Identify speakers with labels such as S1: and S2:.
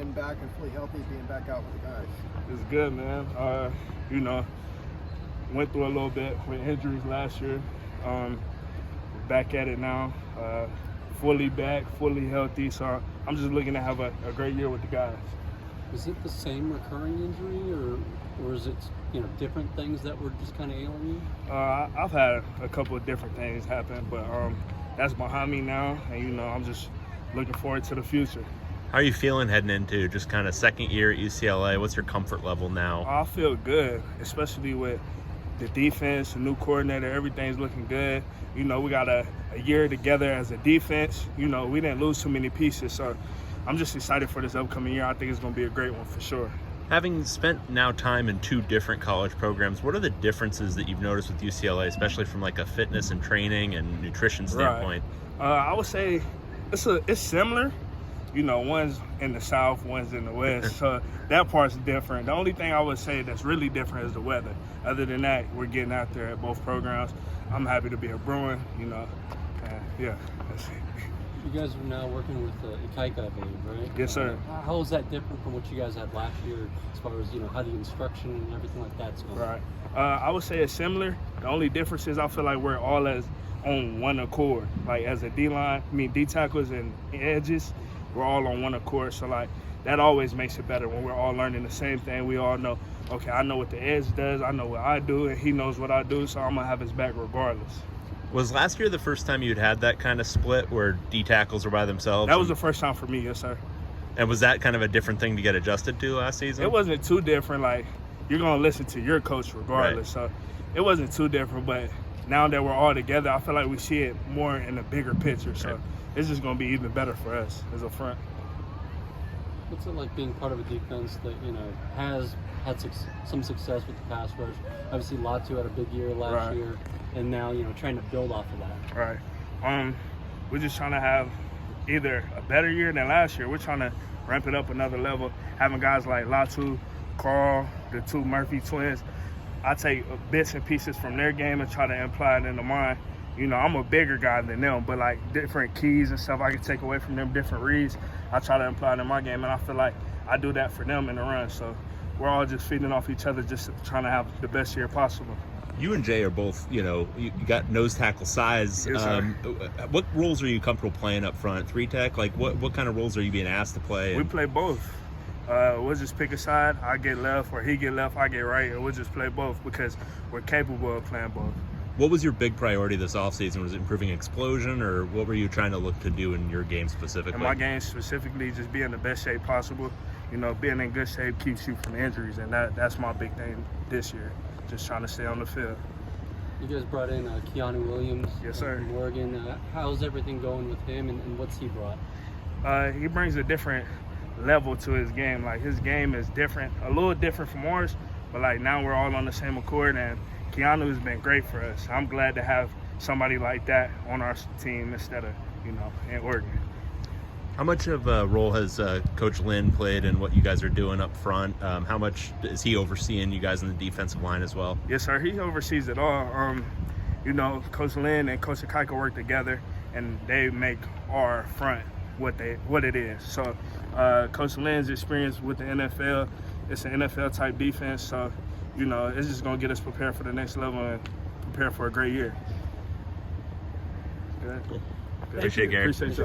S1: being back and fully healthy, being back out with the guys?
S2: It's good, man. You know, went through a little bit with injuries last year. Back at it now, fully back, fully healthy. So I'm just looking to have a great year with the guys.
S3: Is it the same recurring injury, or is it, you know, different things that were just kind of ailing you?
S2: I've had a couple of different things happen, but that's behind me now, and you know, I'm just looking forward to the future.
S4: How are you feeling heading into just kind of second year at UCLA? What's your comfort level now?
S2: I feel good, especially with the defense, the new coordinator, everything's looking good. You know, we got a year together as a defense. You know, we didn't lose too many pieces, so I'm just excited for this upcoming year. I think it's going to be a great one for sure.
S4: Having spent now time in two different college programs, what are the differences that you've noticed with UCLA, especially from like a fitness and training and nutrition standpoint?
S2: I would say it's similar. You know, one's in the South, one's in the West, so that part's different. The only thing I would say that's really different is the weather. Other than that, we're getting out there at both programs. I'm happy to be a Bruin, you know, yeah, that's it.
S3: You guys are now working with Ikaika, I believe, right?
S2: Yes, sir.
S3: How is that different from what you guys had last year, as far as, you know, how the instruction and everything like that's going?
S2: Right. I would say it's similar. The only difference is I feel like we're all on one accord. Like as a D-line, D tackles and edges, we're all on one accord. So like that always makes it better when we're all learning the same thing. We all know, okay, I know what the edge does, I know what I do, and he knows what I do, so I'm gonna have his back regardless.
S4: Was last year the first time you'd had that kind of split where D tackles were by themselves?
S2: That was the first time for me, yes, sir.
S4: And was that kind of a different thing to get adjusted to last season?
S2: It wasn't too different. Like, you're going to listen to your coach regardless. Right. So it wasn't too different. But now that we're all together, I feel like we see it more in the bigger picture. So right. It's just going to be even better for us as a front.
S3: What's it like being part of a defense that, you know, has had some success with the pass rush? Obviously, Latu had a big year last year, and now, you know, trying to build off of that.
S2: Right. We're just trying to have either a better year than last year. We're trying to ramp it up another level. Having guys like Latu, Carl, the two Murphy twins, I take bits and pieces from their game and try to imply it into mine. You know, I'm a bigger guy than them, but like different keys and stuff I can take away from them, different reads, I try to imply it in my game, and I feel like I do that for them in the run. So we're all just feeding off each other, just trying to have the best year possible.
S4: You and Jay are both, you know, you got nose tackle size.
S2: Yes, sir.
S4: What roles are you comfortable playing up front? 3-tech? Like, what kind of roles are you being asked to play?
S2: We play both. We'll just pick a side. I get left, or he get left, I get right, and we'll just play both because we're capable of playing both.
S4: What was your big priority this offseason? Was it improving explosion, or what were you trying to look to do in your game specifically?
S2: In my game specifically, just be in the best shape possible. You know, being in good shape keeps you from injuries, and that's my big thing this year. Just trying to stay on the field.
S3: You guys brought in Keanu Williams.
S2: Yes, sir.
S3: From Oregon. How's everything going with him, and what's he brought?
S2: He brings a different level to his game. Like, his game is different, a little different from ours, but like now we're all on the same accord, and Keanu has been great for us. I'm glad to have somebody like that on our team instead of, you know, in Oregon.
S4: How much of a role has Coach Lynn played in what you guys are doing up front? How much is he overseeing you guys on the defensive line as well?
S2: Yes, sir. He oversees it all. You know, Coach Lynn and Coach Ikaika work together, and they make our front what it is. So Coach Lynn's experience with the NFL, it's an NFL-type defense. So, you know, it's just going to get us prepared for the next level and prepare for a great year. Good.
S4: Appreciate it, Gary.
S2: Appreciate you.